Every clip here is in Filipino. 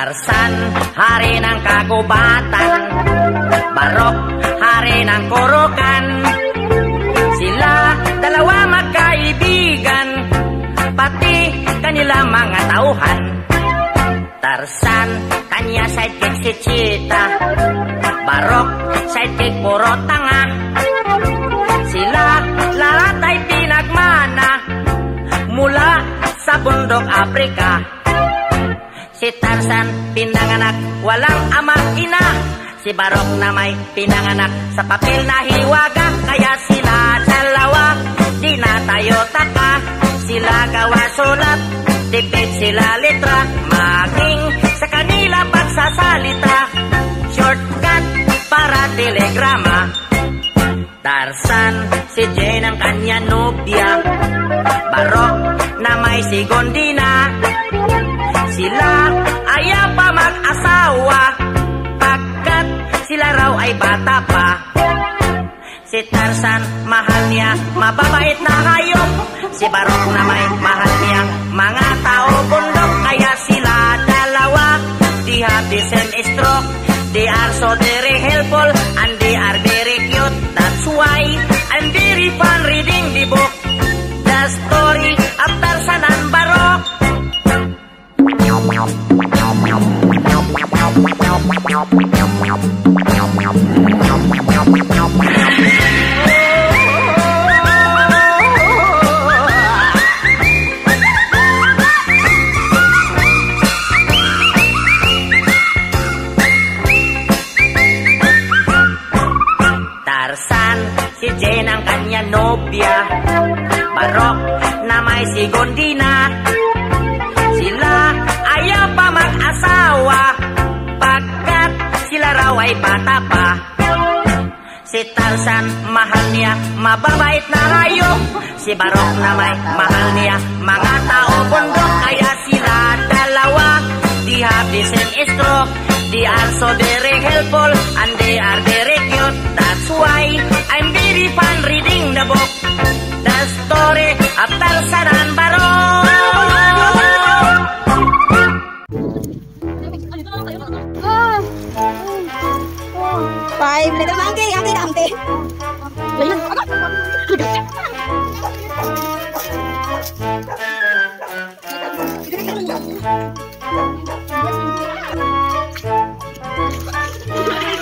Tarzan, hari ng kagubatan. Barok, hari ng kurukan. Sila dalawa magkaibigan, pati kanila mga tauhan. Tarzan, kanya sidekick si Cheetah. Barok, sidekick puro tanga. Sila lahat ay pinagmana mula sa bundok Afrika. Si Tarzan pinanganak walang ama ina. Si Barok na may pinanganak sa papel na hiwaga. Kaya sila dalawa di na tayo taka. Sila gawa sulat, tipid sila letra. Maging sa kanila pagsasalita, shortcut para telegrama. Tarzan, si Jane ang kanya nobya. Barok na may si Gondina. Sila ayaw pa mag-asawa, pagkat sila raw ay bata pa. Si Tarzan, mahal niya mababait na hayop. Si Barok na may mahal niya mga tao bundok. Kaya sila dalawa, they have the same stroke. They are so very helpful and they are very cute. That's why I'm very fun reading the book, The Story of Tarzan and Barok. Tarzan, si Jane ang kanya nobya. Barok na may si Gondina. Sila ayaw pa mag-asawa, pagkat sila raw ay bata pa. Si Tarzan, mahal niya mababait na hayop. Si Barok na may mahal niya mga tao bundok. Kaya sila dalawa, they have the same stroke. They are so very helpful and they are very cute. That's why I'm very fun reading the book, The Story of Tarzan and Barok. Five little monkey, Humpty Dumpty.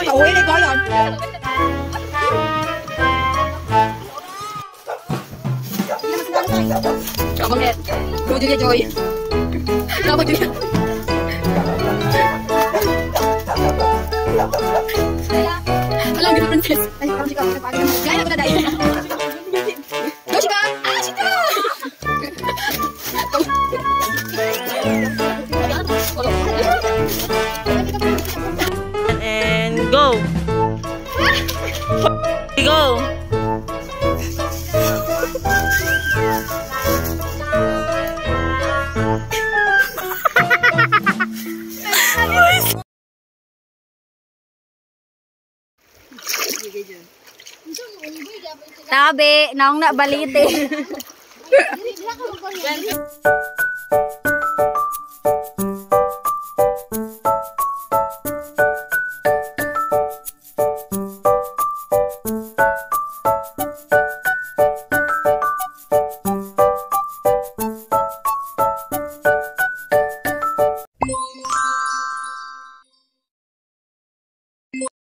Ủa đi coi rồi. Chọn con đẹp. Rồi chưa chơi. Đâu mà chưa. Hello, beautiful princess. Gaya aku dah dah. Yoshika, Ashita. And go. Go. Tabi, naong na balite.